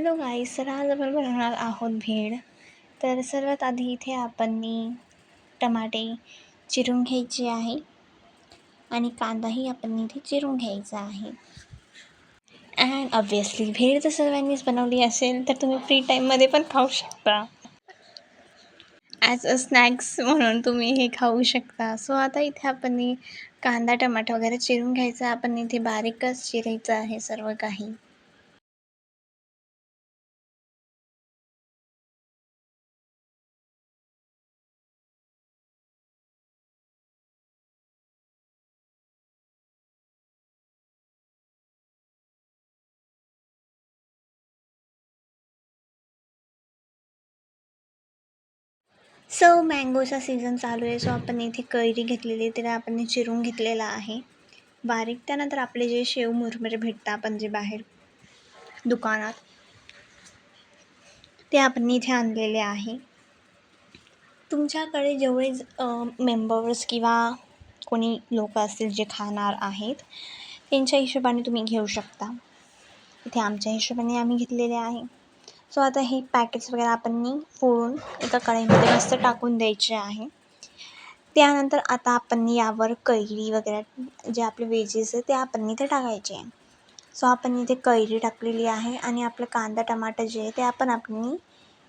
Hello गाईस, तर आज आपण बनवणार आहोत भेळ. तर सर्वात आधी इथे आपण टमाटे चिरून घ्यायचे आहे आणि कांदाही आपण इथे चिरून घ्यायचा आहे. अँड ऑब्वियसली भेळ तर सर्वांनीच बनवली असेल, तर तुम्ही फ्री टाईममध्ये पण खाऊ शकता. ॲज अ स्नॅक्स म्हणून तुम्ही हे खाऊ शकता. सो आता इथे आपण कांदा टमाटर वगैरे चिरून घ्यायचा. आपण इथे बारीकच चिरायचं आहे सर्व काही. सो मँगोचा सीझन चालू आहे. सो आपण इथे कैरी घेतलेली, त्याला आपण चिरून घेतलेला आहे बारीक. त्यानंतर आपले जे शेव मुरमुरे भेटतात आपण जे बाहेर दुकानात, ते आपण इथे आणलेले आहे. तुमच्याकडे जेवढे मेंबर्स किंवा कोणी लोक असतील जे खाणार आहेत, त्यांच्या हिशोबाने तुम्ही घेऊ शकता. इथे आमच्या हिशोबाने आम्ही घेतलेले आहे. सो आता हे पॅकेट्स वगैरे आपण फोडून एका कढईमध्ये मस्त टाकून द्यायचे आहे. त्यानंतर आता आपण यावर कैरी वगैरे जे आपले वेजेस आहे ते आपण इथे टाकायचे आहे. सो आपण इथे कैरी टाकलेली आहे आणि आपलं कांदा टमाटर जे आहे ते आपण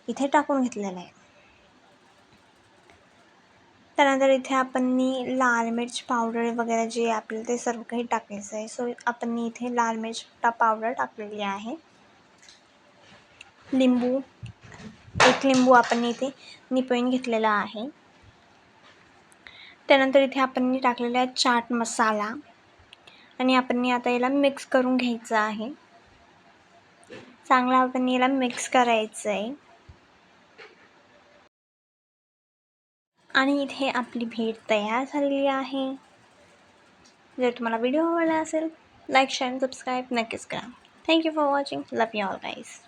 इथे टाकून घेतलेलं आहे. त्यानंतर इथे आपण लाल मिर्च पावडर वगैरे जे आपल्याला ते सर्व काही टाकायचं आहे. सो आपण इथे लाल मिर्च पावडर टाकलेली आहे. एक लिंबू आपण इथे निपवून घेतलेला आहे. त्यानंतर इथे आपण टाकलेला आहे चाट मसाला आणि आपण आता याला मिक्स करून घ्यायचं आहे. चांगला आपण याला मिक्स करायचं आहे. आणि इथे आपली भेळ तयार झालेली आहे. जर तुम्हाला व्हिडिओ आवडला असेल, लाईक शेअर सबस्क्राईब नक्कीच करा. Thank you for watching. Love you all guys.